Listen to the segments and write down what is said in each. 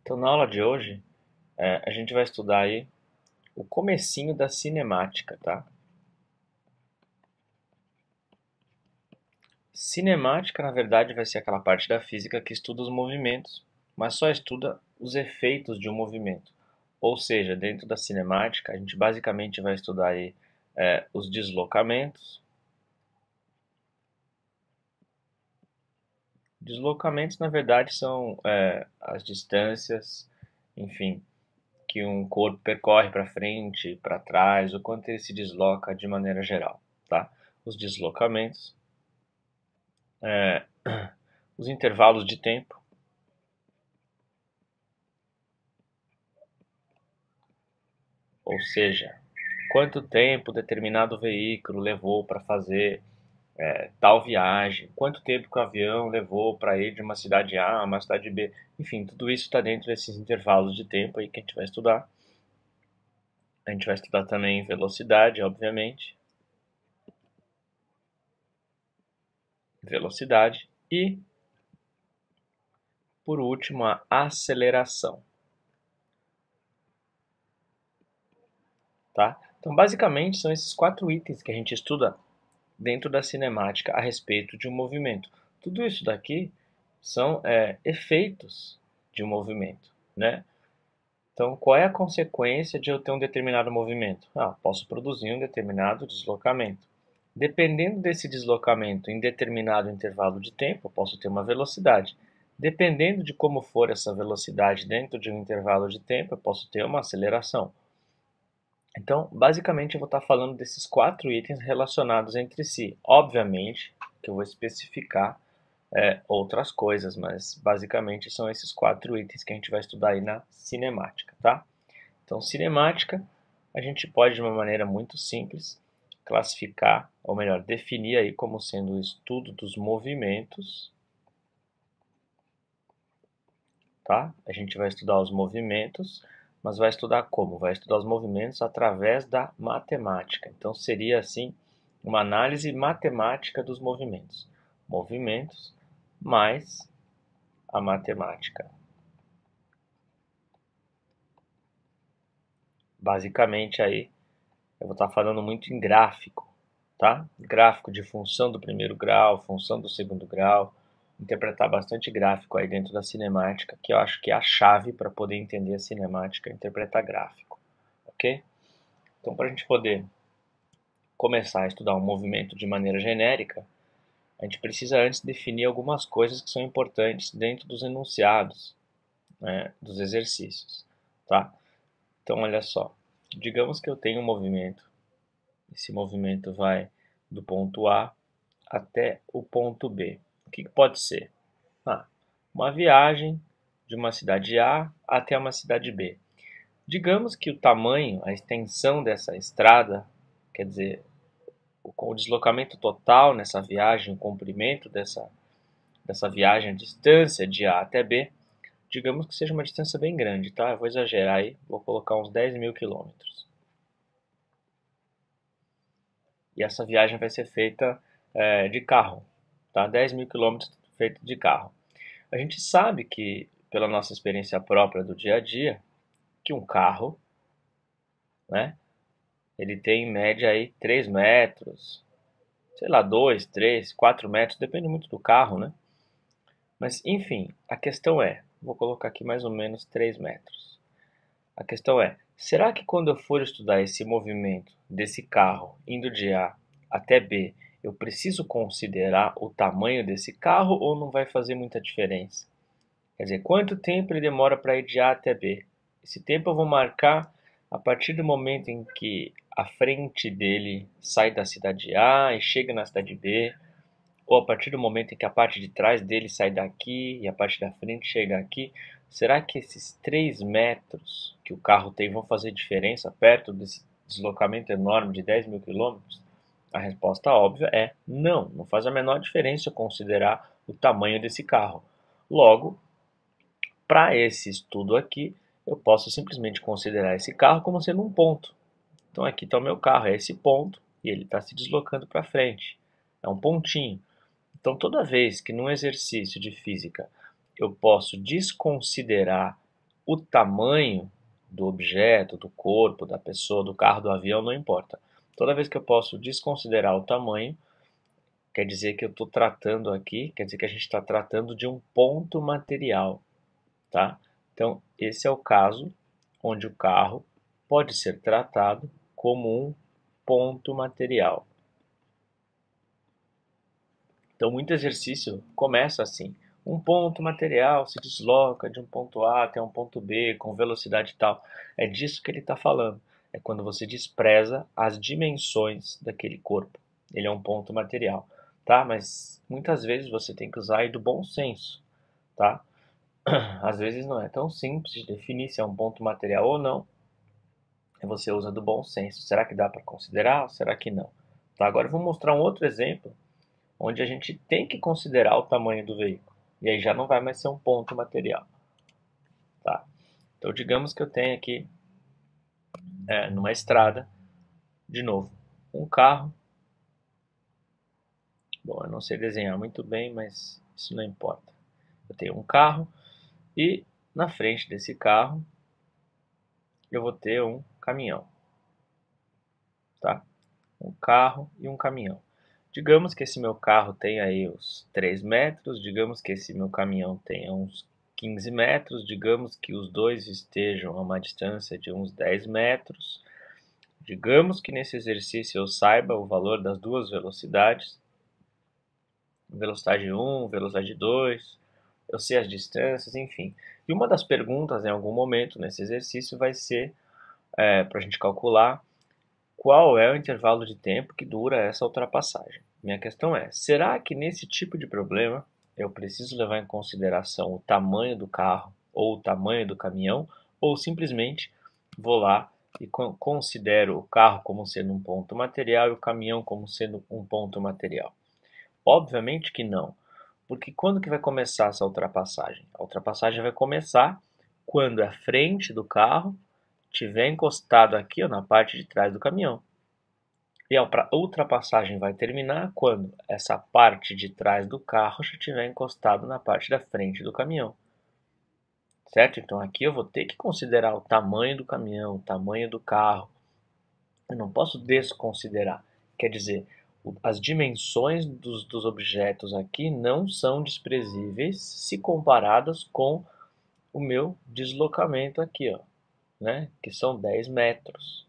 Então, na aula de hoje, a gente vai estudar aí o comecinho da cinemática, tá? Cinemática, na verdade, vai ser aquela parte da física que estuda os movimentos, mas só estuda os efeitos de um movimento. Ou seja, dentro da cinemática, a gente basicamente vai estudar aí os deslocamentos. Deslocamentos, na verdade, são as distâncias, enfim, que um corpo percorre para frente, para trás, o quanto ele se desloca de maneira geral, tá? Os deslocamentos, é, os intervalos de tempo, ou seja, quanto tempo determinado veículo levou para fazer tal viagem, quanto tempo que o avião levou para ir de uma cidade A a uma cidade B, enfim, tudo isso está dentro desses intervalos de tempo aí que a gente vai estudar. A gente vai estudar também velocidade, obviamente, velocidade e, por último, a aceleração, tá? Então, basicamente, são esses 4 itens que a gente estuda dentro da cinemática a respeito de um movimento. Tudo isso daqui são efeitos de um movimento, né? Então, qual é a consequência de eu ter um determinado movimento? Posso produzir um determinado deslocamento. Dependendo desse deslocamento em determinado intervalo de tempo, eu posso ter uma velocidade. Dependendo de como for essa velocidade dentro de um intervalo de tempo, eu posso ter uma aceleração. Então, basicamente, eu vou estar falando desses 4 itens relacionados entre si. Obviamente que eu vou especificar outras coisas, mas basicamente são esses 4 itens que a gente vai estudar aí na cinemática, tá? Então, cinemática, a gente pode, de uma maneira muito simples, classificar, ou melhor, definir aí como sendo o estudo dos movimentos, tá? A gente vai estudar os movimentos, mas vai estudar como? Vai estudar os movimentos através da matemática. Então, seria assim uma análise matemática dos movimentos. Movimentos mais a matemática. Basicamente aí eu vou estar falando muito em gráfico, tá? Gráfico de função do primeiro grau, função do segundo grau, interpretar bastante gráfico aí dentro da cinemática, que eu acho que é a chave para poder entender a cinemática, interpretar gráfico, ok? Então, para a gente poder começar a estudar um movimento de maneira genérica, a gente precisa antes definir algumas coisas que são importantes dentro dos enunciados, né, dos exercícios, tá? Então, olha só, digamos que eu tenho um movimento, esse movimento vai do ponto A até o ponto B. O que pode ser? Uma viagem de uma cidade A até uma cidade B. Digamos que o tamanho, a extensão dessa estrada, quer dizer, o deslocamento total nessa viagem, o comprimento dessa viagem, a distância de A até B, digamos que seja uma distância bem grande, tá? Eu vou exagerar aí, vou colocar uns 10.000 quilômetros. E essa viagem vai ser feita de carro, tá? 10.000 quilômetros feito de carro. A gente sabe que, pela nossa experiência própria do dia a dia, que um carro, né, ele tem em média aí 3 metros, sei lá, 2, 3, 4 metros, depende muito do carro, né? Mas, enfim, a questão é, vou colocar aqui mais ou menos 3 metros. A questão é, será que quando eu for estudar esse movimento desse carro indo de A até B, eu preciso considerar o tamanho desse carro ou não vai fazer muita diferença? Quer dizer, quanto tempo ele demora para ir de A até B? Esse tempo eu vou marcar a partir do momento em que a frente dele sai da cidade A e chega na cidade B, ou a partir do momento em que a parte de trás dele sai daqui e a parte da frente chega aqui. Será que esses 3 metros que o carro tem vão fazer diferença perto desse deslocamento enorme de 10.000 quilômetros? A resposta óbvia é não, não faz a menor diferença eu considerar o tamanho desse carro. Logo, para esse estudo aqui, eu posso simplesmente considerar esse carro como sendo um ponto. Então aqui está o meu carro, é esse ponto, e ele está se deslocando para frente. É um pontinho. Então toda vez que num exercício de física eu posso desconsiderar O tamanho do objeto, do corpo, da pessoa, do carro, do avião, não importa. Toda vez que eu posso desconsiderar o tamanho, quer dizer que eu estou tratando aqui, quer dizer que a gente está tratando de um ponto material, tá? Então, esse é o caso onde o carro pode ser tratado como um ponto material. Então, muito exercício começa assim. Um ponto material se desloca de um ponto A até um ponto B com velocidade tal. É disso que ele está falando. É quando você despreza as dimensões daquele corpo. Ele é um ponto material, tá? Mas muitas vezes você tem que usar aí do bom senso, tá? Às vezes não é tão simples de definir se é um ponto material ou não. Você usa do bom senso. Será que dá para considerar ou será que não? Tá? Agora eu vou mostrar um outro exemplo onde a gente tem que considerar o tamanho do veículo. E aí já não vai mais ser um ponto material. Tá? Então, digamos que eu tenho aqui, numa estrada, de novo, um carro. Bom, eu não sei desenhar muito bem, mas isso não importa. Eu tenho um carro e na frente desse carro eu vou ter um caminhão. Tá? Um carro e um caminhão. Digamos que esse meu carro tenha aí uns 3 metros, digamos que esse meu caminhão tenha uns 15 metros, digamos que os dois estejam a uma distância de uns 10 metros. Digamos que nesse exercício eu saiba o valor das duas velocidades, velocidade 1, velocidade 2, eu sei as distâncias, enfim. E uma das perguntas em algum momento nesse exercício vai ser para a gente calcular qual é o intervalo de tempo que dura essa ultrapassagem. Minha questão é, será que nesse tipo de problema eu preciso levar em consideração o tamanho do carro ou o tamanho do caminhão, ou simplesmente vou lá e considero o carro como sendo um ponto material e o caminhão como sendo um ponto material? Obviamente que não, porque quando que vai começar essa ultrapassagem? A ultrapassagem vai começar quando a frente do carro estiver encostado aqui ó, na parte de trás do caminhão. E a ultrapassagem vai terminar quando essa parte de trás do carro já estiver encostado na parte da frente do caminhão. Certo? Então aqui eu vou ter que considerar o tamanho do caminhão, o tamanho do carro. Eu não posso desconsiderar. Quer dizer, as dimensões dos objetos aqui não são desprezíveis se comparadas com o meu deslocamento aqui, ó, né? Que são 10 metros.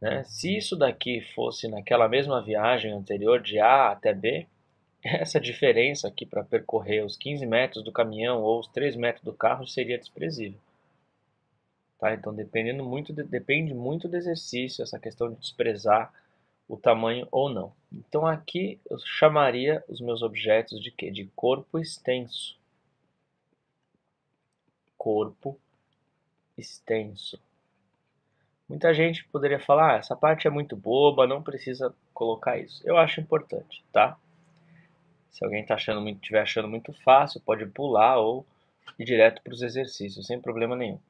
Né? Se isso daqui fosse naquela mesma viagem anterior de A até B, essa diferença aqui para percorrer os 15 metros do caminhão ou os 3 metros do carro seria desprezível. Tá? Então depende muito do exercício, essa questão de desprezar o tamanho ou não. Então aqui eu chamaria os meus objetos de quê? De corpo extenso. Corpo extenso. Muita gente poderia falar, essa parte é muito boba, não precisa colocar isso. Eu acho importante, tá? Se alguém estiver achando muito fácil, pode pular ou ir direto para os exercícios, sem problema nenhum.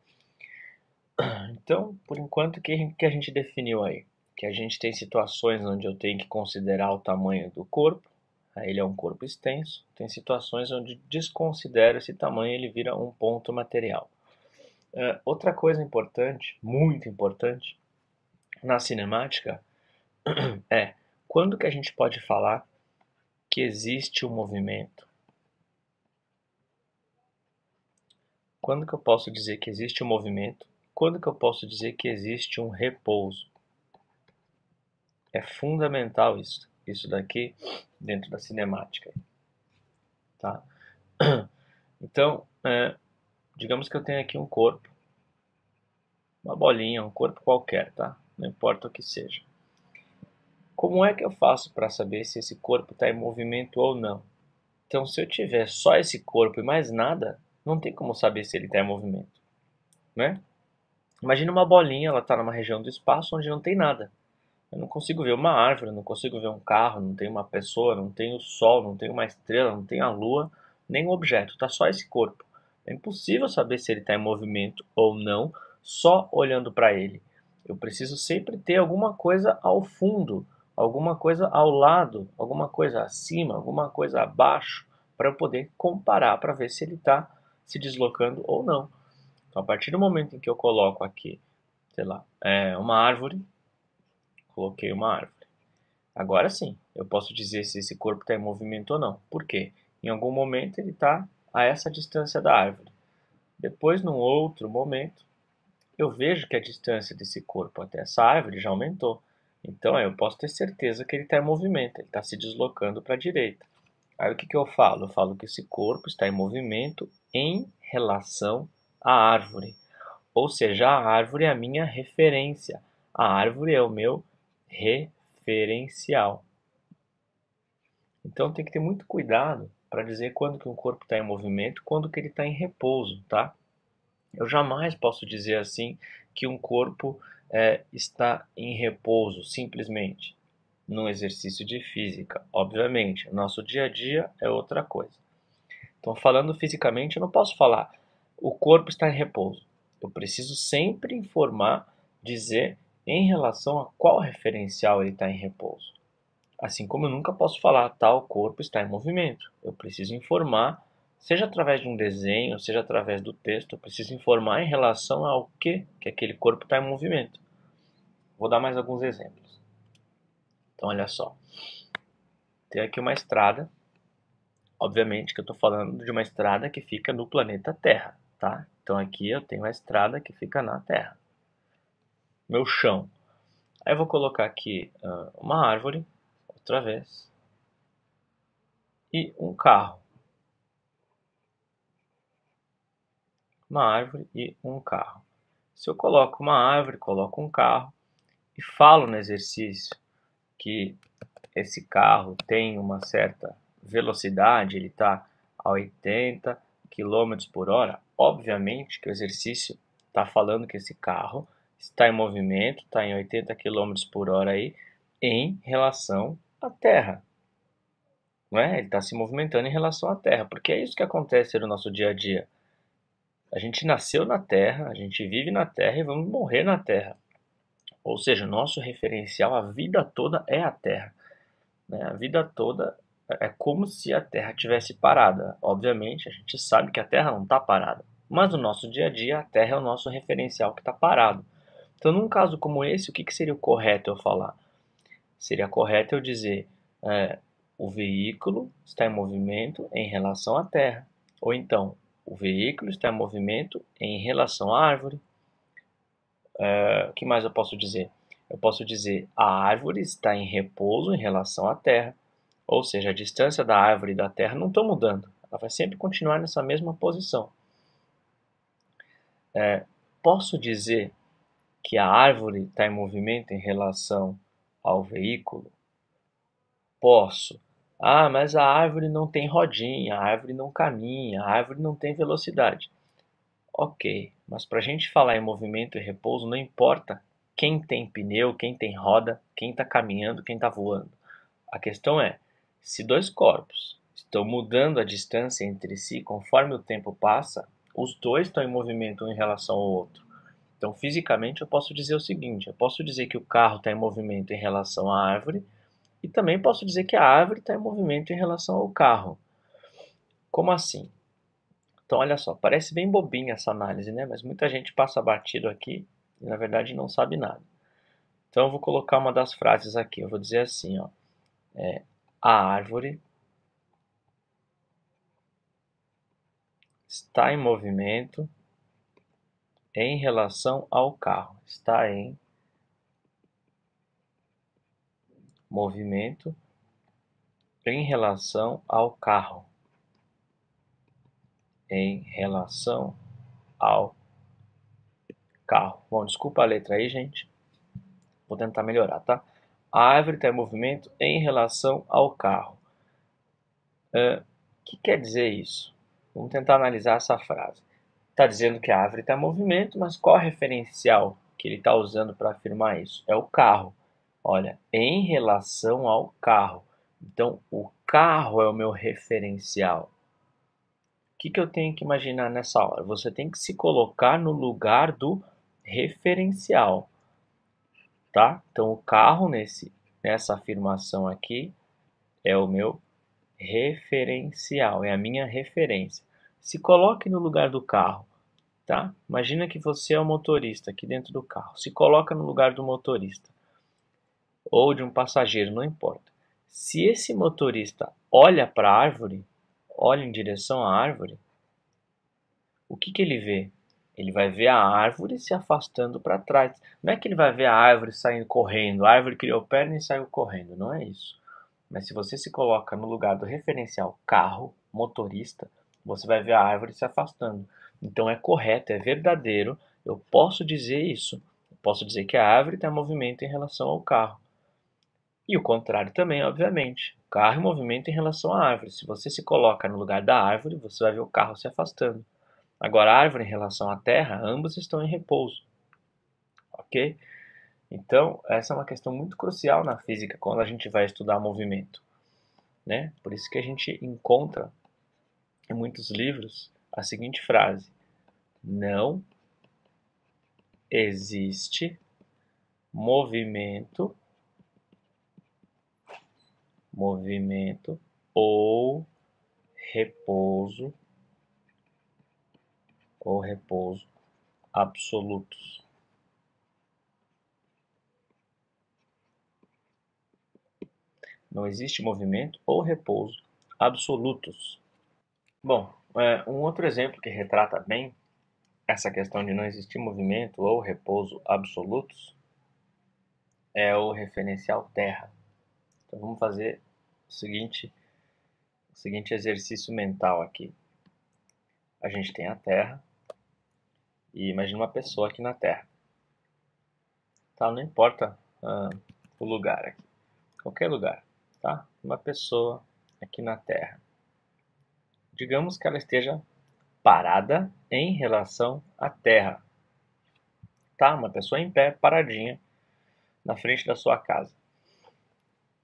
Então, por enquanto, o que a gente definiu aí? Que a gente tem situações onde eu tenho que considerar o tamanho do corpo, aí ele é um corpo extenso. Tem situações onde desconsidero esse tamanho e ele vira um ponto material. Outra coisa importante, muito importante, na cinemática é quando que a gente pode falar que existe um movimento? Quando que eu posso dizer que existe um movimento? Quando que eu posso dizer que existe um repouso? É fundamental isso daqui dentro da cinemática. Tá? Então, digamos que eu tenho aqui um corpo, uma bolinha, um corpo qualquer, tá? Não importa o que seja. Como é que eu faço para saber se esse corpo está em movimento ou não? Então, se eu tiver só esse corpo e mais nada, não tem como saber se ele está em movimento, né? Imagina uma bolinha, ela está numa região do espaço onde não tem nada. Eu não consigo ver uma árvore, não consigo ver um carro, não tem uma pessoa, não tem o sol, não tem uma estrela, não tem a lua, nem um objeto, está só esse corpo. É impossível saber se ele está em movimento ou não, só olhando para ele. Eu preciso sempre ter alguma coisa ao fundo, alguma coisa ao lado, alguma coisa acima, alguma coisa abaixo, para eu poder comparar, para ver se ele está se deslocando ou não. Então, a partir do momento em que eu coloco aqui, sei lá, uma árvore, coloquei uma árvore. Agora sim, eu posso dizer se esse corpo está em movimento ou não. Por quê? Em algum momento ele está a essa distância da árvore. Depois, num outro momento, eu vejo que a distância desse corpo até essa árvore já aumentou. Então, eu posso ter certeza que ele está em movimento, ele está se deslocando para a direita. Aí o que eu falo? Eu falo que esse corpo está em movimento em relação à árvore. Ou seja, a árvore é a minha referência. A árvore é o meu referencial. Então tem que ter muito cuidado para dizer quando que um corpo está em movimento, quando que ele está em repouso, tá? Eu jamais posso dizer assim que um corpo está em repouso, simplesmente, num exercício de física. Obviamente, nosso dia a dia é outra coisa. Então, falando fisicamente, eu não posso falar o corpo está em repouso. Eu preciso sempre informar, dizer em relação a qual referencial ele está em repouso. Assim como eu nunca posso falar tal corpo está em movimento. Eu preciso informar, seja através de um desenho, seja através do texto, eu preciso informar em relação ao que aquele corpo está em movimento. Vou dar mais alguns exemplos. Então, olha só. Tem aqui uma estrada. Obviamente que eu estou falando de uma estrada que fica no planeta Terra, tá? Então aqui eu tenho a estrada que fica na Terra. Meu chão. Aí eu vou colocar aqui uma árvore, outra vez, e um carro. Uma árvore e um carro. Se eu coloco uma árvore, coloco um carro e falo no exercício que esse carro tem uma certa velocidade, ele está a 80 km por hora, obviamente que o exercício está falando que esse carro está em movimento, está em 80 km por hora aí, em relação à Terra. Não é? Ele está se movimentando em relação à Terra, porque é isso que acontece no nosso dia a dia. A gente nasceu na Terra, a gente vive na Terra e vamos morrer na Terra. Ou seja, o nosso referencial a vida toda é a Terra. Né? A vida toda é como se a Terra tivesse parada. Obviamente, a gente sabe que a Terra não está parada. Mas no nosso dia a dia, a Terra é o nosso referencial que está parado. Então, num caso como esse, o que seria o correto eu falar? Seria correto eu dizer o veículo está em movimento em relação à Terra. Ou então, o veículo está em movimento em relação à árvore. O que mais eu posso dizer? Eu posso dizer a árvore está em repouso em relação à Terra. Ou seja, a distância da árvore e da Terra não está mudando. Ela vai sempre continuar nessa mesma posição. Posso dizer que a árvore está em movimento em relação ao veículo? Posso. Ah, mas a árvore não tem rodinha, a árvore não caminha, a árvore não tem velocidade. Ok, mas para a gente falar em movimento e repouso, não importa quem tem pneu, quem tem roda, quem está caminhando, quem está voando. A questão é, se dois corpos estão mudando a distância entre si conforme o tempo passa, os dois estão em movimento um em relação ao outro. Então, fisicamente, eu posso dizer o seguinte: eu posso dizer que o carro está em movimento em relação à árvore, e também posso dizer que a árvore está em movimento em relação ao carro. Como assim? Então, olha só, parece bem bobinha essa análise, né? Mas muita gente passa batido aqui e, na verdade, não sabe nada. Então, eu vou colocar uma das frases aqui. Eu vou dizer assim, ó. A árvore está em movimento em relação ao carro. Está em movimento em relação ao carro. Em relação ao carro. Bom, desculpa a letra aí, gente. Vou tentar melhorar, tá? A árvore está em movimento em relação ao carro. O que quer dizer isso? Vamos tentar analisar essa frase. Está dizendo que a árvore está em movimento, mas qual é o referencial que ele está usando para afirmar isso? É o carro. Olha, em relação ao carro. Então, o carro é o meu referencial. O que eu tenho que imaginar nessa hora? Você tem que se colocar no lugar do referencial, tá? Então, o carro nessa afirmação aqui é o meu referencial, é a minha referência. Se coloque no lugar do carro. tá? Imagina que você é o motorista aqui dentro do carro. Se coloca no lugar do motorista ou de um passageiro, não importa. Se esse motorista olha para a árvore, olha em direção à árvore, o que que ele vê? Ele vai ver a árvore se afastando para trás. Não é que ele vai ver a árvore saindo correndo, a árvore criou perna e saiu correndo, não é isso. Mas se você se coloca no lugar do referencial carro, motorista, você vai ver a árvore se afastando. Então é correto, é verdadeiro, eu posso dizer isso. Eu posso dizer que a árvore está em movimento em relação ao carro. E o contrário também, obviamente. O carro em movimento em relação à árvore. Se você se coloca no lugar da árvore, você vai ver o carro se afastando. Agora, a árvore em relação à terra, ambos estão em repouso. Ok? Então, essa é uma questão muito crucial na física quando a gente vai estudar movimento, né? Por isso que a gente encontra em muitos livros a seguinte frase: não existe movimento, ou repouso absolutos. Não existe movimento ou repouso absolutos. Bom, um outro exemplo que retrata bem essa questão de não existir movimento ou repouso absolutos é o referencial terra. Então vamos fazer o seguinte exercício mental aqui. A gente tem a terra e imagina uma pessoa aqui na terra. Tá? Não importa o lugar aqui, qualquer lugar, tá? Uma pessoa aqui na terra. Digamos que ela esteja parada em relação à terra, tá? Uma pessoa em pé, paradinha, na frente da sua casa.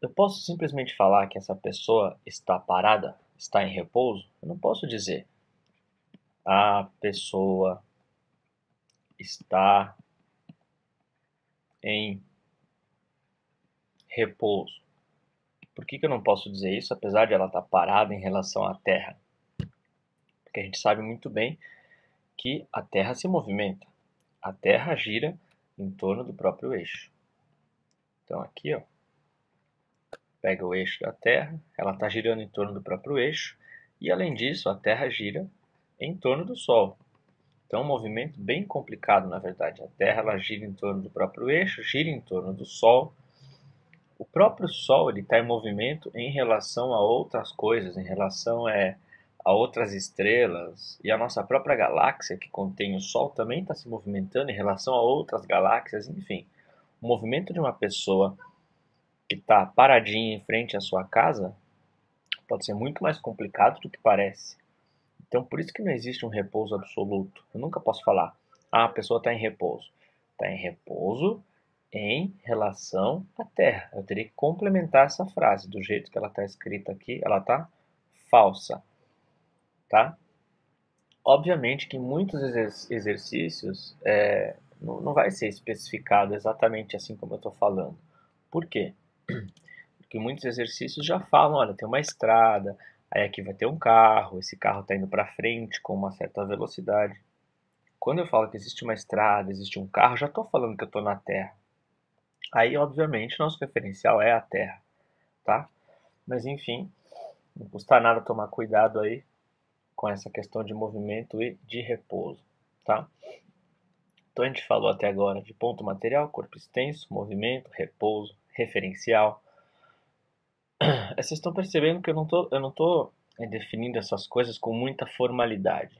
Eu posso simplesmente falar que essa pessoa está parada, está em repouso? Eu não posso dizer a pessoa está em repouso. Por que eu não posso dizer isso, apesar de ela estar parada em relação à Terra? Porque a gente sabe muito bem que a Terra se movimenta. A Terra gira em torno do próprio eixo. Então aqui, ó, pega o eixo da Terra, ela está girando em torno do próprio eixo, e além disso, a Terra gira em torno do Sol. Então é um movimento bem complicado, na verdade. A Terra ela gira em torno do próprio eixo, gira em torno do Sol. O próprio Sol está em movimento em relação a outras coisas, em relação a outras estrelas. E a nossa própria galáxia, que contém o Sol, também está se movimentando em relação a outras galáxias. Enfim, o movimento de uma pessoa que está paradinha em frente à sua casa pode ser muito mais complicado do que parece. Então, por isso que não existe um repouso absoluto. Eu nunca posso falar, a pessoa está em repouso. Está em repouso em relação à Terra. Eu teria que complementar essa frase. Do jeito que ela está escrita aqui, ela está falsa. Tá? Obviamente que em muitos exercícios não vai ser especificado exatamente assim como eu estou falando. Por quê? Porque muitos exercícios já falam, olha, tem uma estrada, aí aqui vai ter um carro, esse carro está indo para frente com uma certa velocidade. Quando eu falo que existe uma estrada, existe um carro, já estou falando que eu estou na Terra. Aí, obviamente, nosso referencial é a Terra, tá? Mas enfim, não custa nada tomar cuidado aí com essa questão de movimento e de repouso, tá? Então a gente falou até agora de ponto material, corpo extenso, movimento, repouso, referencial. Vocês estão percebendo que eu não tô definindo essas coisas com muita formalidade.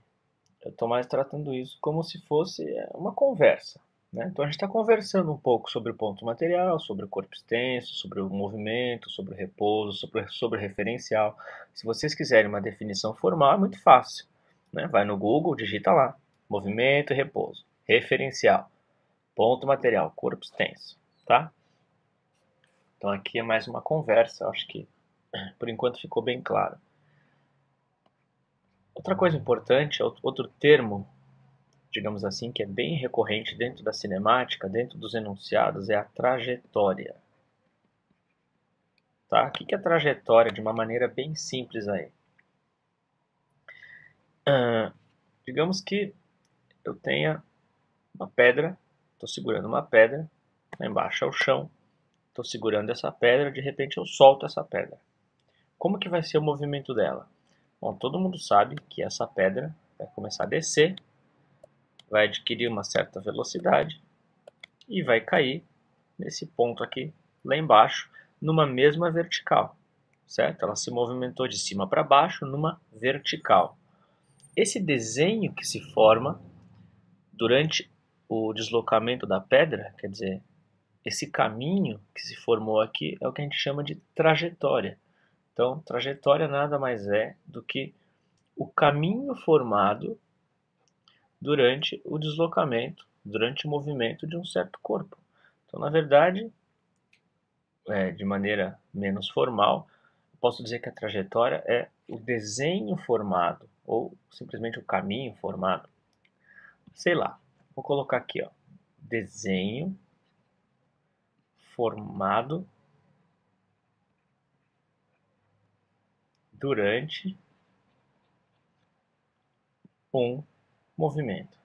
Eu estou mais tratando isso como se fosse uma conversa. Né? Então a gente está conversando um pouco sobre o ponto material, sobre o corpo extenso, sobre o movimento, sobre o repouso, sobre o referencial. Se vocês quiserem uma definição formal, é muito fácil. Né? Vai no Google, digita lá, movimento e repouso, referencial, ponto material, corpo extenso. Tá? Então aqui é mais uma conversa, acho que por enquanto ficou bem claro. Outra coisa importante, outro termo, digamos assim, que é bem recorrente dentro da cinemática, dentro dos enunciados, é a trajetória. Tá? O que é trajetória de uma maneira bem simples aí? Digamos que eu tenha uma pedra, estou segurando uma pedra, lá embaixo é o chão, estou segurando essa pedra, de repente eu solto essa pedra. Como que vai ser o movimento dela? Bom, todo mundo sabe que essa pedra vai começar a descer, vai adquirir uma certa velocidade e vai cair nesse ponto aqui, lá embaixo, numa mesma vertical, certo? Ela se movimentou de cima para baixo numa vertical. Esse desenho que se forma durante o deslocamento da pedra, quer dizer, esse caminho que se formou aqui é o que a gente chama de trajetória. Então, trajetória nada mais é do que o caminho formado durante o deslocamento, durante o movimento de um certo corpo. Então, na verdade, de maneira menos formal, posso dizer que a trajetória é o desenho formado, ou simplesmente o caminho formado. Sei lá, vou colocar aqui, ó, desenho formado durante um movimento.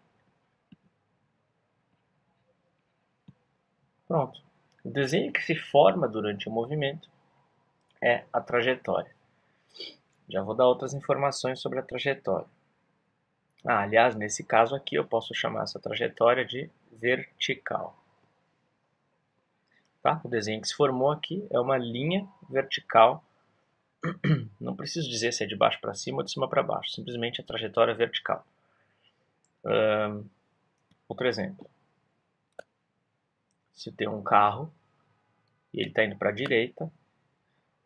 Pronto. O desenho que se forma durante o movimento é a trajetória. Já vou dar outras informações sobre a trajetória. Aliás, nesse caso aqui eu posso chamar essa trajetória de vertical. Tá? O desenho que se formou aqui é uma linha vertical. Não preciso dizer se é de baixo para cima ou de cima para baixo, simplesmente a trajetória vertical. Outro exemplo. Se tem um carro e ele está indo para a direita,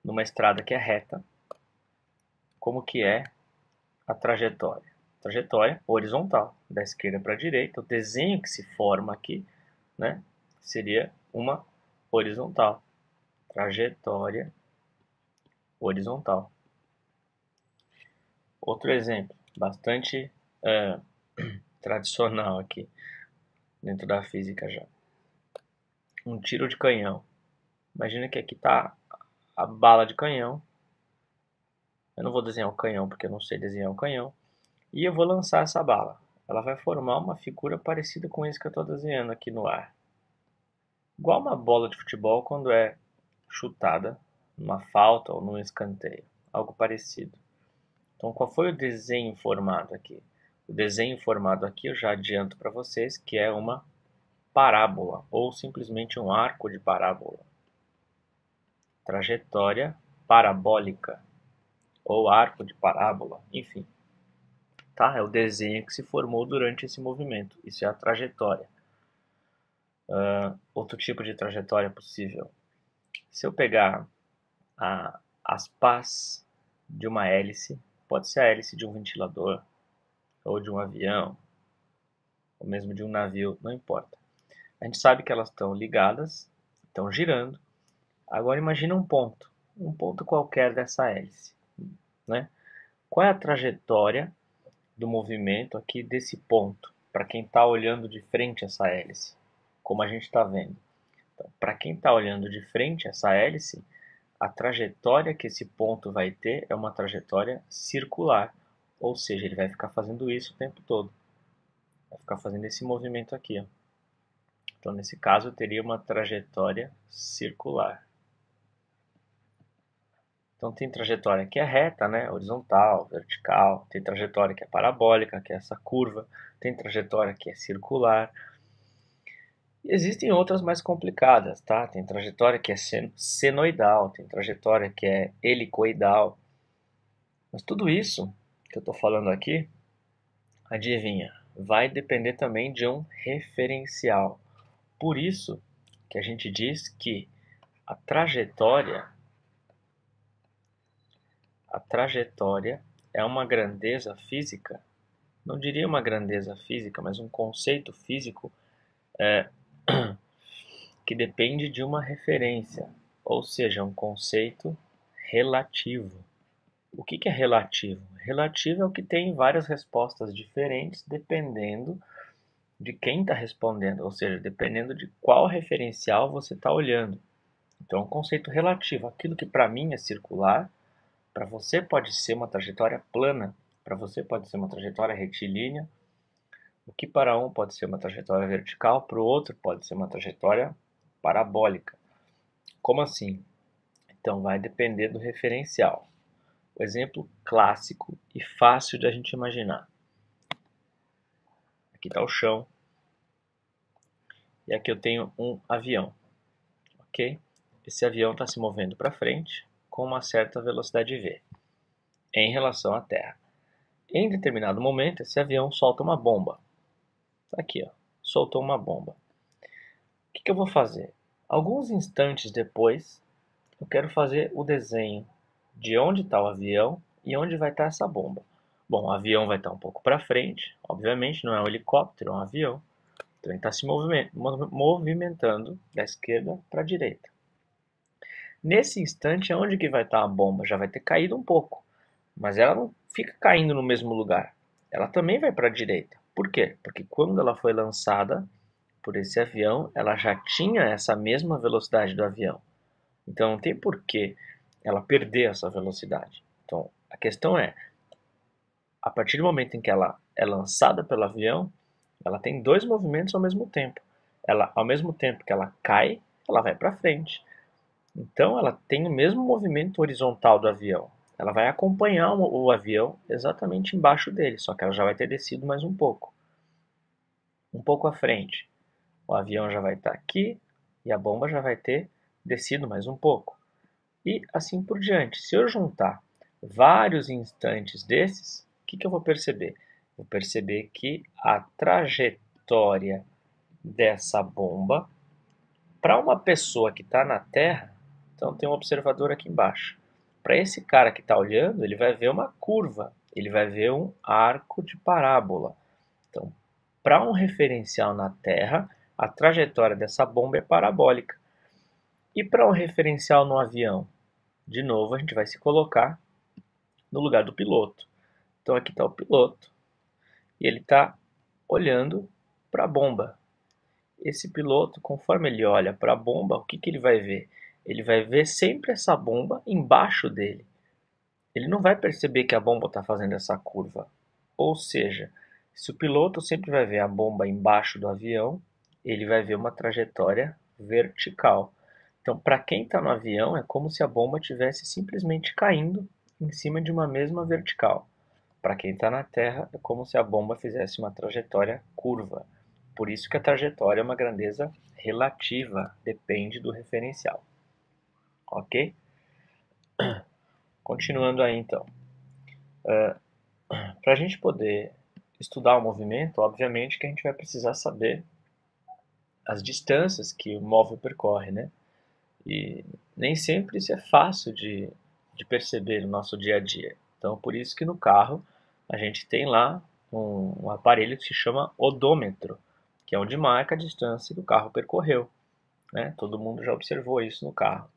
numa estrada que é reta, como que é a trajetória? Trajetória horizontal, da esquerda para a direita. O desenho que se forma aqui, né, seria uma horizontal. Trajetória horizontal. Outro exemplo, bastante tradicional aqui, dentro da física já. Um tiro de canhão. Imagina que aqui está a bala de canhão. Eu não vou desenhar o canhão porque eu não sei desenhar o canhão. E eu vou lançar essa bala. Ela vai formar uma figura parecida com isso que eu estou desenhando aqui no ar. Igual uma bola de futebol quando é chutada numa falta ou num escanteio. Algo parecido. Então, qual foi o desenho formado aqui? O desenho formado aqui eu já adianto para vocês que é uma parábola ou simplesmente um arco de parábola. Trajetória parabólica ou arco de parábola, enfim. Tá? É o desenho que se formou durante esse movimento. Isso é a trajetória. Outro tipo de trajetória possível. Se eu pegar as pás de uma hélice, pode ser a hélice de um ventilador, ou de um avião, ou mesmo de um navio, não importa. A gente sabe que elas estão ligadas, estão girando. Agora imagina um ponto qualquer dessa hélice, né? Qual é a trajetória do movimento aqui desse ponto, para quem está olhando de frente essa hélice, como a gente está vendo? Então, para quem está olhando de frente essa hélice, a trajetória que esse ponto vai ter é uma trajetória circular, ou seja, ele vai ficar fazendo isso o tempo todo. Vai ficar fazendo esse movimento aqui. Ó. Então, nesse caso, eu teria uma trajetória circular. Então, tem trajetória que é reta, né? Horizontal, vertical. Tem trajetória que é parabólica, que é essa curva. Tem trajetória que é circular. E existem outras mais complicadas, tá? Tem trajetória que é senoidal, tem trajetória que é helicoidal. Mas tudo isso que eu estou falando aqui, adivinha, vai depender também de um referencial. Por isso que a gente diz que a trajetória é uma grandeza física, não diria uma grandeza física, mas um conceito físico que depende de uma referência, ou seja, um conceito relativo. O que é relativo? Relativo é o que tem várias respostas diferentes dependendo de quem está respondendo, ou seja, dependendo de qual referencial você está olhando. Então, é um conceito relativo. Aquilo que para mim é circular, para você pode ser uma trajetória plana, para você pode ser uma trajetória retilínea, O que para um pode ser uma trajetória vertical, para o outro pode ser uma trajetória parabólica. Como assim? Então vai depender do referencial. O exemplo clássico e fácil de a gente imaginar. Aqui está o chão e aqui eu tenho um avião, ok? Esse avião está se movendo para frente com uma certa velocidade v em relação à Terra. Em determinado momento, esse avião solta uma bomba. Tá aqui, ó, soltou uma bomba. O que eu vou fazer? Alguns instantes depois, eu quero fazer o desenho de onde está o avião e onde vai estar essa bomba. Bom, o avião vai estar um pouco para frente, obviamente, não é um helicóptero, é um avião. Então ele está se movimentando da esquerda para a direita. Nesse instante, onde que vai estar a bomba? Já vai ter caído um pouco, mas ela não fica caindo no mesmo lugar. Ela também vai para a direita. Por quê? Porque quando ela foi lançada por esse avião, ela já tinha essa mesma velocidade do avião. Então não tem por que ela perder essa velocidade. Então a questão é, a partir do momento em que ela é lançada pelo avião, ela tem dois movimentos ao mesmo tempo. Ela, ao mesmo tempo que ela cai, ela vai para frente. Então ela tem o mesmo movimento horizontal do avião. Ela vai acompanhar o avião exatamente embaixo dele, só que ela já vai ter descido mais um pouco. Um pouco à frente. O avião já vai estar aqui e a bomba já vai ter descido mais um pouco. E assim por diante. Se eu juntar vários instantes desses, o que eu vou perceber? Vou perceber que a trajetória dessa bomba para uma pessoa que está na Terra, então tem um observador aqui embaixo. Para esse cara que está olhando, ele vai ver uma curva, ele vai ver um arco de parábola. Então, para um referencial na Terra, a trajetória dessa bomba é parabólica. E para um referencial no avião? De novo, a gente vai se colocar no lugar do piloto. Então aqui está o piloto e ele está olhando para a bomba. Esse piloto, conforme ele olha para a bomba, o que ele vai ver? Ele vai ver sempre essa bomba embaixo dele. Ele não vai perceber que a bomba está fazendo essa curva. Ou seja, se o piloto sempre vai ver a bomba embaixo do avião, ele vai ver uma trajetória vertical. Então, para quem está no avião, é como se a bomba estivesse simplesmente caindo em cima de uma mesma vertical. Para quem está na Terra, é como se a bomba fizesse uma trajetória curva. Por isso que a trajetória é uma grandeza relativa, depende do referencial. Ok? Continuando aí então. Para a gente poder estudar o movimento, obviamente que a gente vai precisar saber as distâncias que o móvel percorre, né? E nem sempre isso é fácil de perceber no nosso dia a dia. Então, por isso que no carro a gente tem lá um aparelho que se chama odômetro, que é onde marca a distância que o carro percorreu, né? Todo mundo já observou isso no carro.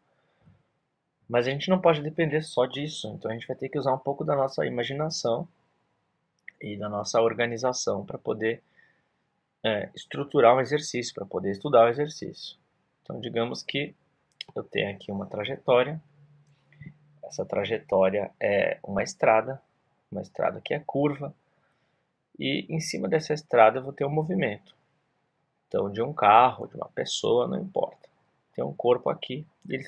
Mas a gente não pode depender só disso, então a gente vai ter que usar um pouco da nossa imaginação e da nossa organização para poder estruturar um exercício, para poder estudar o exercício. Então, digamos que eu tenho aqui uma trajetória. Essa trajetória é uma estrada que é curva, e em cima dessa estrada eu vou ter um movimento. Então, de um carro, de uma pessoa, não importa. Tem um corpo aqui e ele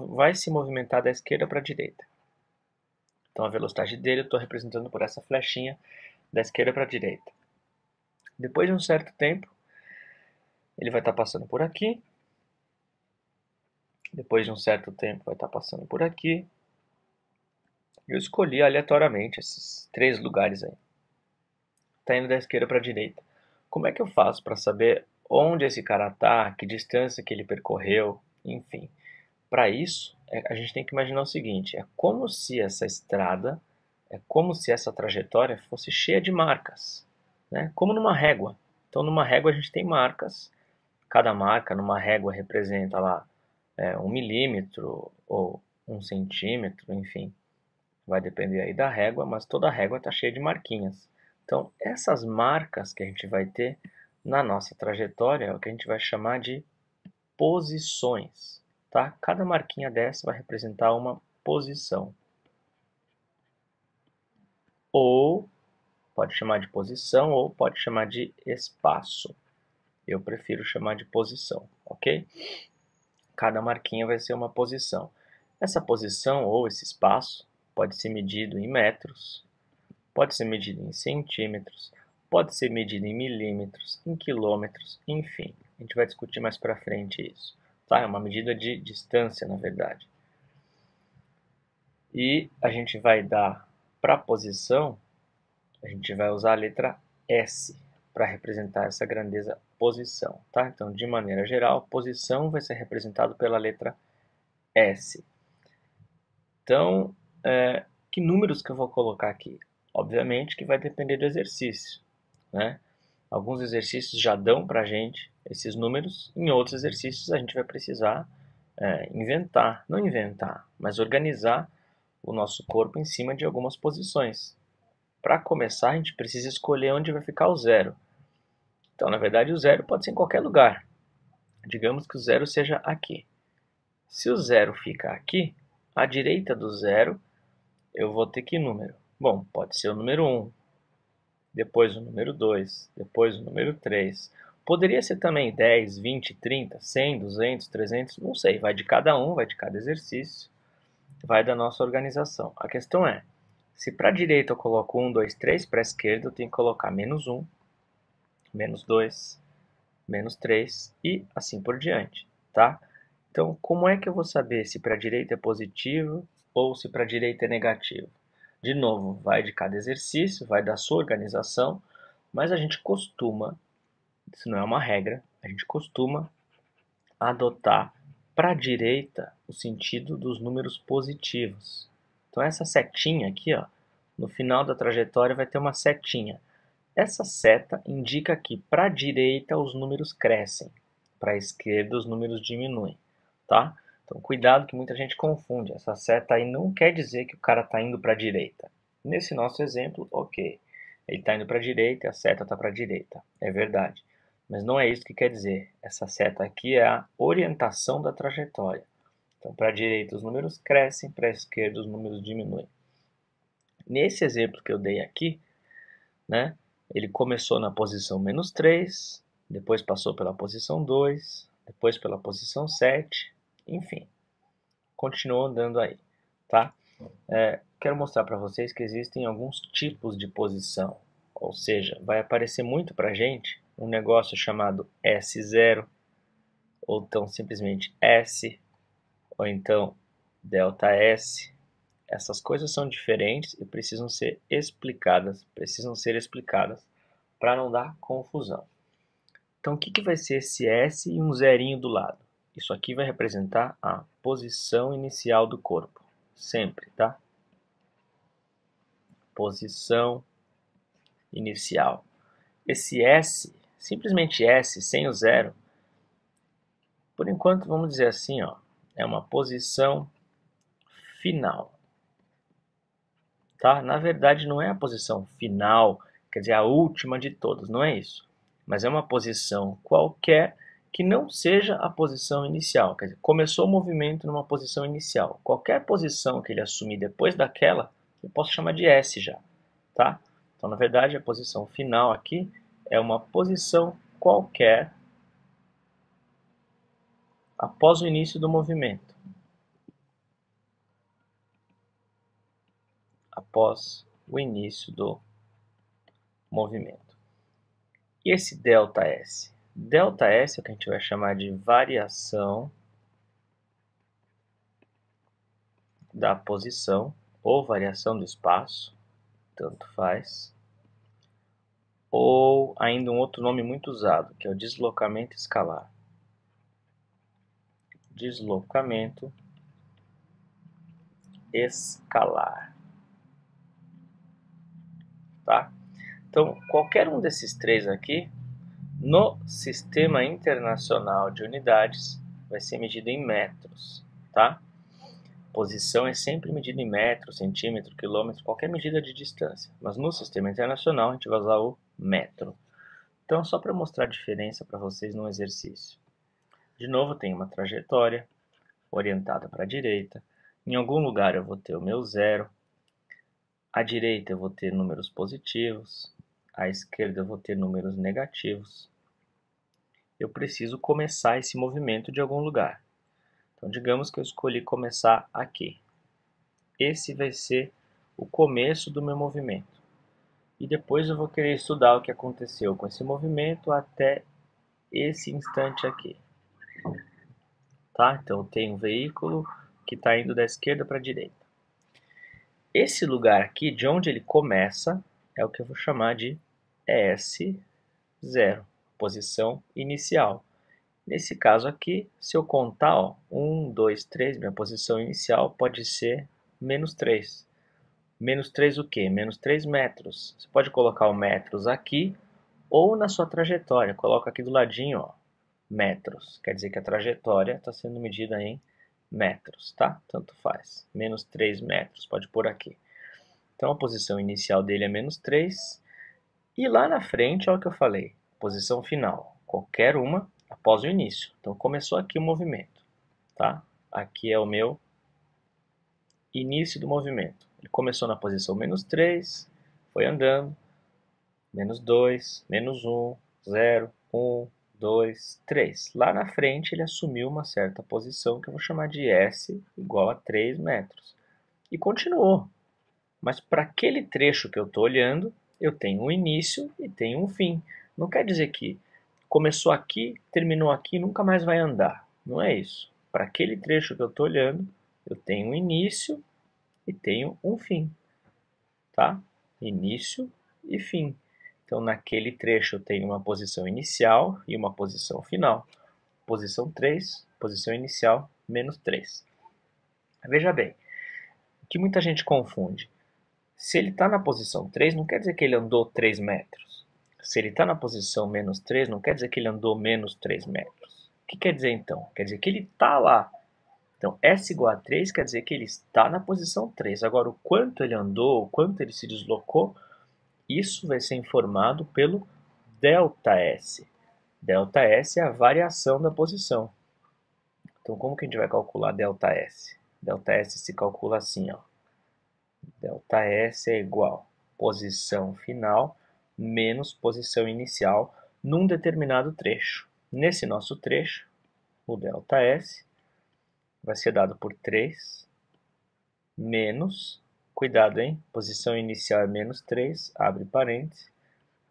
vai se movimentar da esquerda para a direita. Então, a velocidade dele eu estou representando por essa flechinha da esquerda para a direita. Depois de um certo tempo, ele vai estar passando por aqui. Depois de um certo tempo, vai estar passando por aqui. Eu escolhi aleatoriamente esses três lugares aí. Está indo da esquerda para a direita. Como é que eu faço para saber onde esse cara está, que distância que ele percorreu, enfim. Para isso, a gente tem que imaginar o seguinte, é como se essa estrada, é como se essa trajetória fosse cheia de marcas, né? Como numa régua. Então, numa régua a gente tem marcas, cada marca numa régua representa lá 1 milímetro ou 1 centímetro, enfim, vai depender aí da régua, mas toda régua está cheia de marquinhas. Então, essas marcas que a gente vai ter na nossa trajetória é o que a gente vai chamar de posições, tá? Cada marquinha dessa vai representar uma posição. Ou Pode chamar de posição ou pode chamar de espaço. Eu prefiro chamar de posição, ok? Cada marquinha vai ser uma posição. Essa posição ou esse espaço pode ser medido em metros, pode ser medido em centímetros, pode ser medido em milímetros, em quilômetros, enfim. A gente vai discutir mais para frente isso. Tá? É uma medida de distância, na verdade. E a gente vai dar para a posição, a gente vai usar a letra S para representar essa grandeza posição. Tá? Então, de maneira geral, posição vai ser representado pela letra S. Então, que números que eu vou colocar aqui? Obviamente que vai depender do exercício, né? Alguns exercícios já dão para a gente esses números, em outros exercícios a gente vai precisar inventar, não inventar, mas organizar o nosso corpo em cima de algumas posições. Para começar, a gente precisa escolher onde vai ficar o zero. Então, na verdade, o zero pode ser em qualquer lugar. Digamos que o zero seja aqui. Se o zero fica aqui, à direita do zero, eu vou ter que número? Bom, pode ser o número 1, depois o número 2, depois o número 3. Poderia ser também 10, 20, 30, 100, 200, 300, não sei, vai de cada um, vai de cada exercício, vai da nossa organização. A questão é, se para a direita eu coloco 1, 2, 3, para a esquerda eu tenho que colocar menos 1, menos 2, menos 3 e assim por diante, tá? Então, como é que eu vou saber se para a direita é positivo ou se para a direita é negativo? De novo, vai de cada exercício, vai da sua organização, mas a gente costuma, isso não é uma regra, a gente costuma adotar para a direita o sentido dos números positivos. Então essa setinha aqui, ó, no final da trajetória vai ter uma setinha. Essa seta indica que para a direita os números crescem, para a esquerda os números diminuem, tá? Então cuidado que muita gente confunde. Essa seta aí não quer dizer que o cara está indo para a direita. Nesse nosso exemplo, ok, ele está indo para a direita e a seta está para a direita, é verdade. Mas não é isso que quer dizer. Essa seta aqui é a orientação da trajetória. Então, para a direita os números crescem, para a esquerda os números diminuem. Nesse exemplo que eu dei aqui, né, ele começou na posição menos 3, depois passou pela posição 2, depois pela posição 7, enfim, continuou andando aí, tá? Quero mostrar para vocês que existem alguns tipos de posição, ou seja, vai aparecer muito para a gente um negócio chamado S0, ou então simplesmente S, ou então delta S. Essas coisas são diferentes e precisam ser explicadas para não dar confusão. Então, o que vai ser esse S e um zerinho do lado? Isso aqui vai representar a posição inicial do corpo, sempre, tá? Posição inicial. Esse S, simplesmente S, sem o zero, por enquanto vamos dizer assim, ó, é uma posição final. Tá? Na verdade, não é a posição final, quer dizer, a última de todas, não é isso. Mas é uma posição qualquer que não seja a posição inicial. Quer dizer, começou o movimento numa posição inicial. Qualquer posição que ele assumir depois daquela, eu posso chamar de S já. Tá? Então, na verdade, a posição final aqui é uma posição qualquer após o início do movimento. Após o início do movimento. E esse ΔS? ΔS é o que a gente vai chamar de variação da posição ou variação do espaço, tanto faz. Ou ainda um outro nome muito usado, que é o deslocamento escalar. Deslocamento escalar. Tá? Então, qualquer um desses três aqui, no Sistema Internacional de Unidades, vai ser medido em metros, tá? Posição é sempre medida em metro, centímetro, quilômetro, qualquer medida de distância. Mas no Sistema Internacional a gente vai usar o metro. Então, só para mostrar a diferença para vocês no exercício. De novo, tem uma trajetória orientada para a direita. Em algum lugar eu vou ter o meu zero. À direita eu vou ter números positivos, à esquerda eu vou ter números negativos. Eu preciso começar esse movimento de algum lugar. Então, digamos que eu escolhi começar aqui. Esse vai ser o começo do meu movimento. E depois eu vou querer estudar o que aconteceu com esse movimento até esse instante aqui. Tá? Então, eu tenho um veículo que está indo da esquerda para a direita. Esse lugar aqui, de onde ele começa, é o que eu vou chamar de S0, posição inicial. Nesse caso aqui, se eu contar, ó, 1, 2, 3, minha posição inicial pode ser menos 3. Menos 3 o quê? Menos 3 metros. Você pode colocar o metros aqui ou na sua trajetória. Coloca aqui do ladinho, ó, metros. Quer dizer que a trajetória está sendo medida em metros, tá? Tanto faz. Menos 3 metros, pode pôr aqui. Então a posição inicial dele é menos 3. E lá na frente, olha o que eu falei. Posição final. Qualquer uma após o início. Então começou aqui o movimento, tá? Aqui é o meu início do movimento. Ele começou na posição menos 3, foi andando, menos 2, menos 1, 0, 1, 2, 3. Lá na frente ele assumiu uma certa posição que eu vou chamar de S igual a 3 metros. E continuou. Mas para aquele trecho que eu estou olhando, eu tenho um início e tenho um fim. Não quer dizer que começou aqui, terminou aqui, nunca mais vai andar. Não é isso. Para aquele trecho que eu estou olhando, eu tenho um início e tenho um fim. Tá? Início e fim. Então, naquele trecho eu tenho uma posição inicial e uma posição final. Posição 3, posição inicial, menos 3. Veja bem, o que muita gente confunde. Se ele está na posição 3, não quer dizer que ele andou 3 metros. Se ele está na posição menos 3, não quer dizer que ele andou menos 3 metros. O que quer dizer então? Quer dizer que ele está lá. Então, S igual a 3 quer dizer que ele está na posição 3. Agora, o quanto ele andou, o quanto ele se deslocou, isso vai ser informado pelo ΔS. ΔS é a variação da posição. Então, como que a gente vai calcular ΔS? ΔS se calcula assim, ó. ΔS é igual a posição final menos posição inicial num determinado trecho. Nesse nosso trecho, o ΔS vai ser dado por 3 menos, cuidado, hein? Posição inicial é menos 3, abre parênteses,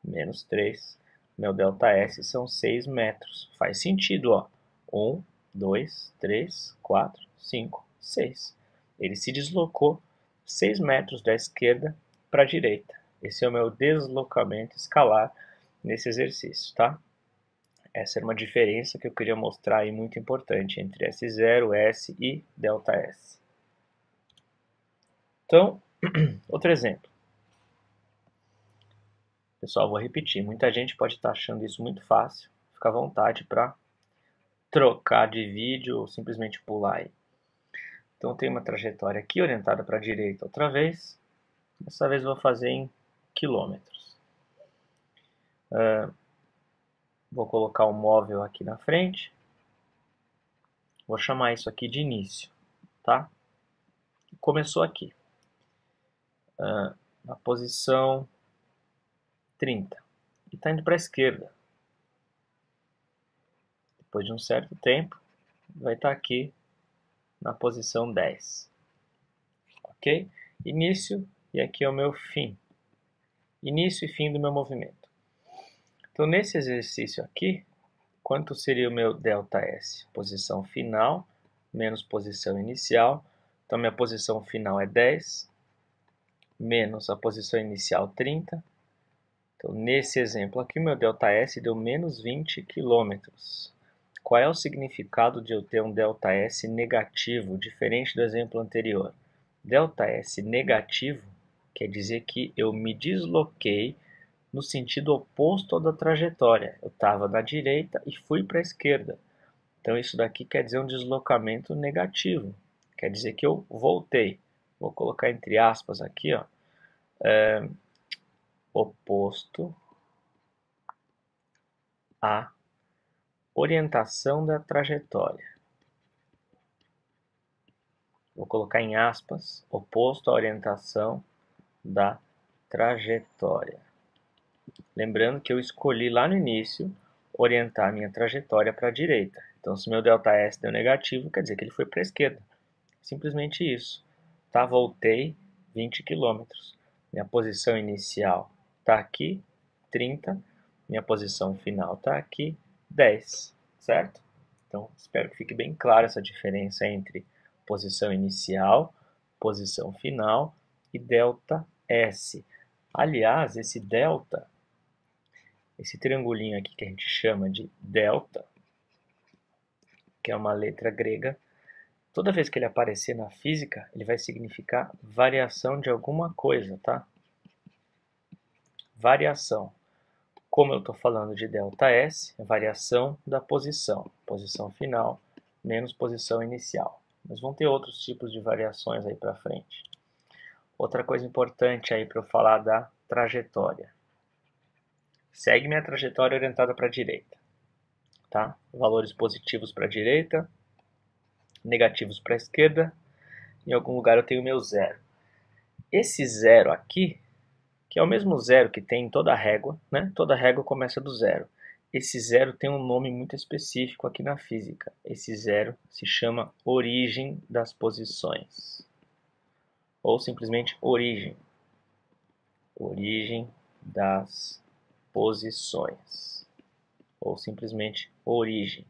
menos 3. Meu ΔS são 6 metros. Faz sentido, ó. 1, 2, 3, 4, 5, 6. Ele se deslocou 6 metros da esquerda para a direita. Esse é o meu deslocamento escalar nesse exercício, tá? Essa é uma diferença que eu queria mostrar aí muito importante entre S0, S e ΔS. Então, outro exemplo. Pessoal, vou repetir. Muita gente pode estar achando isso muito fácil. Fica à vontade para trocar de vídeo ou simplesmente pular aí. Então, tem uma trajetória aqui orientada para a direita outra vez. Dessa vez eu vou fazer em quilômetros. Vou colocar um móvel aqui na frente. Vou chamar isso aqui de início, tá? Começou aqui, na posição 30 e está indo para a esquerda. Depois de um certo tempo, vai estar aqui na posição 10. Ok? Início e aqui é o meu fim. Início e fim do meu movimento. Então, nesse exercício aqui, quanto seria o meu ΔS? Posição final menos posição inicial. Então, minha posição final é 10, menos a posição inicial 30. Então, nesse exemplo aqui, meu ΔS deu menos 20 km. Qual é o significado de eu ter um ΔS negativo, diferente do exemplo anterior? ΔS negativo quer dizer que eu me desloquei no sentido oposto ao da trajetória. Eu estava na direita e fui para a esquerda. Então, isso daqui quer dizer um deslocamento negativo. Quer dizer que eu voltei. Vou colocar entre aspas aqui, ó. Oposto à orientação da trajetória. Vou colocar em aspas, oposto à orientação da trajetória. Lembrando que eu escolhi lá no início orientar a minha trajetória para a direita. Então, se meu ΔS deu negativo, quer dizer que ele foi para a esquerda. Simplesmente isso. Tá? Voltei 20 km. Minha posição inicial está aqui, 30. Minha posição final está aqui, 10. Certo? Então, espero que fique bem clara essa diferença entre posição inicial, posição final e ΔS. Aliás, esse delta, esse triangulinho aqui que a gente chama de delta, que é uma letra grega, toda vez que ele aparecer na física, ele vai significar variação de alguma coisa, tá? Variação. Como eu estou falando de ΔS, é variação da posição. Posição final menos posição inicial. Mas vão ter outros tipos de variações aí para frente. Outra coisa importante aí para eu falar da trajetória. Segue minha trajetória orientada para a direita. Tá? Valores positivos para a direita, negativos para a esquerda. Em algum lugar eu tenho meu zero. Esse zero aqui, que é o mesmo zero que tem em toda a régua, né? Toda régua começa do zero. Esse zero tem um nome muito específico aqui na física. Esse zero se chama origem das posições. Ou simplesmente origem. Origem das posições. Ou simplesmente origem.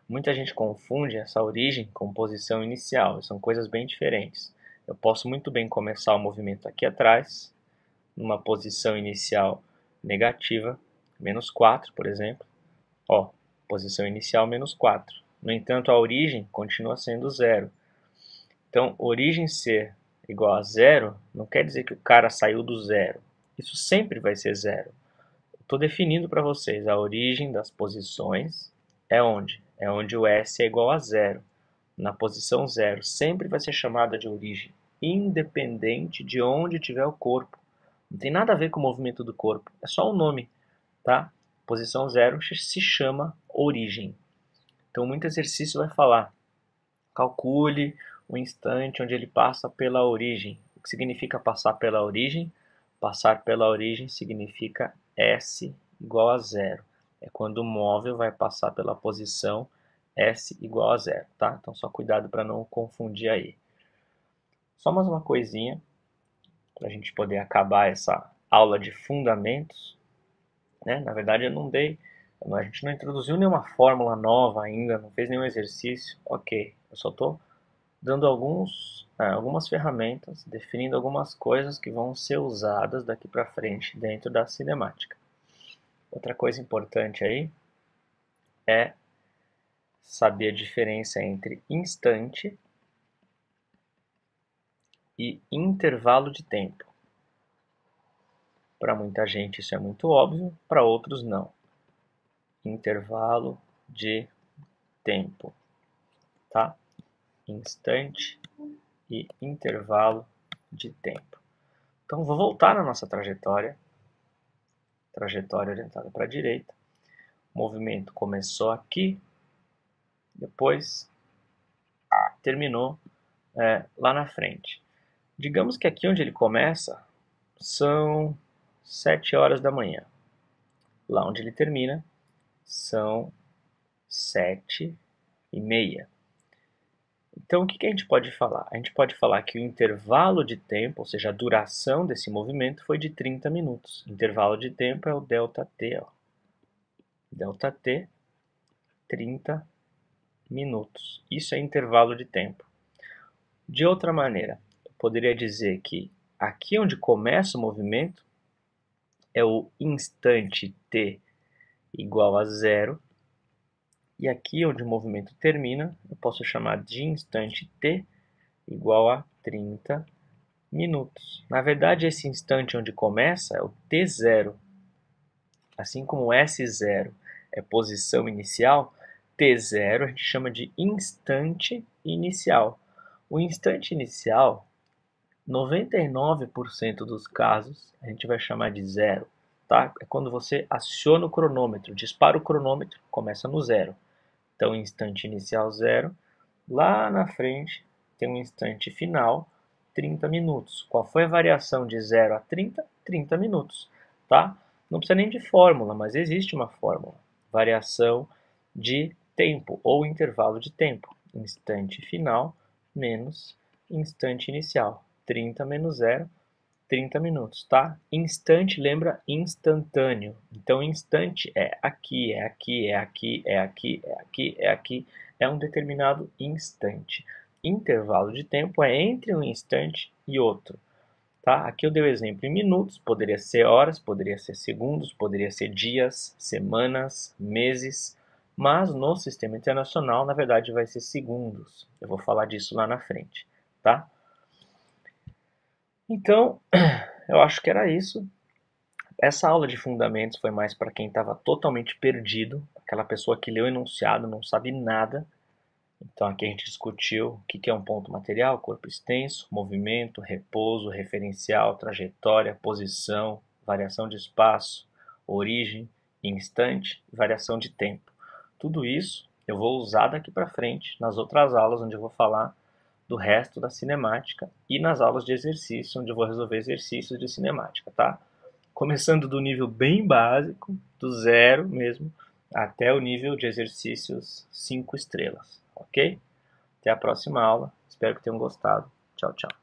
Muita gente confunde essa origem com posição inicial. São coisas bem diferentes. Eu posso muito bem começar o movimento aqui atrás, numa posição inicial negativa, menos 4, por exemplo. Ó, posição inicial menos 4. No entanto, a origem continua sendo zero. Então, origem ser igual a zero não quer dizer que o cara saiu do zero. Isso sempre vai ser zero. Estou definindo para vocês, a origem das posições é onde? É onde o S é igual a zero. Na posição zero, sempre vai ser chamada de origem, independente de onde tiver o corpo. Não tem nada a ver com o movimento do corpo, é só o nome, tá? Posição zero se chama origem. Então, muito exercício vai falar, calcule o instante onde ele passa pela origem. O que significa passar pela origem? Passar pela origem significa S igual a zero. É quando o móvel vai passar pela posição S igual a zero, tá? Então, só cuidado para não confundir aí. Só mais uma coisinha, para a gente poder acabar essa aula de fundamentos. Né? Na verdade, a gente não introduziu nenhuma fórmula nova ainda, não fez nenhum exercício. Ok, eu só estou dando algumas ferramentas, definindo algumas coisas que vão ser usadas daqui para frente dentro da cinemática. Outra coisa importante aí é saber a diferença entre instante e intervalo de tempo. Para muita gente isso é muito óbvio, para outros não. Intervalo de tempo, tá? Instante e intervalo de tempo. Então, vou voltar na nossa trajetória orientada para a direita. O movimento começou aqui, depois terminou lá na frente. Digamos que aqui onde ele começa são 7 horas da manhã. Lá onde ele termina são 7h30. Então, o que a gente pode falar? A gente pode falar que o intervalo de tempo, ou seja, a duração desse movimento foi de 30 minutos. O intervalo de tempo é o ΔT. Ó. ΔT, 30 minutos. Isso é intervalo de tempo. De outra maneira, eu poderia dizer que aqui onde começa o movimento é o instante t igual a zero. E aqui onde o movimento termina, eu posso chamar de instante t igual a 30 minutos. Na verdade, esse instante onde começa é o t0. Assim como S0 é posição inicial, t0 a gente chama de instante inicial. O instante inicial, 99% dos casos, a gente vai chamar de zero. Tá? É quando você aciona o cronômetro, dispara o cronômetro, começa no zero. Então, instante inicial zero. Lá na frente tem um instante final, 30 minutos. Qual foi a variação de 0 a 30? 30 minutos, tá? Não precisa nem de fórmula, mas existe uma fórmula. Variação de tempo ou intervalo de tempo. Instante final menos instante inicial. 30 menos 0, 30 minutos, tá? Instante lembra instantâneo. Então, instante é aqui, é aqui, é aqui, é aqui, é aqui, é aqui. É um determinado instante. Intervalo de tempo é entre um instante e outro. Tá? Aqui eu dei o exemplo em minutos, poderia ser horas, poderia ser segundos, poderia ser dias, semanas, meses, mas no sistema internacional, na verdade, vai ser segundos. Eu vou falar disso lá na frente, tá? Então, eu acho que era isso. Essa aula de fundamentos foi mais para quem estava totalmente perdido, aquela pessoa que leu o enunciado, não sabe nada. Então aqui a gente discutiu o que é um ponto material, corpo extenso, movimento, repouso, referencial, trajetória, posição, variação de espaço, origem, instante e variação de tempo. Tudo isso eu vou usar daqui para frente nas outras aulas onde eu vou falar do resto da cinemática e nas aulas de exercício onde eu vou resolver exercícios de cinemática, tá? Começando do nível bem básico, do zero mesmo, até o nível de exercícios 5 estrelas, ok? Até a próxima aula, espero que tenham gostado. Tchau, tchau.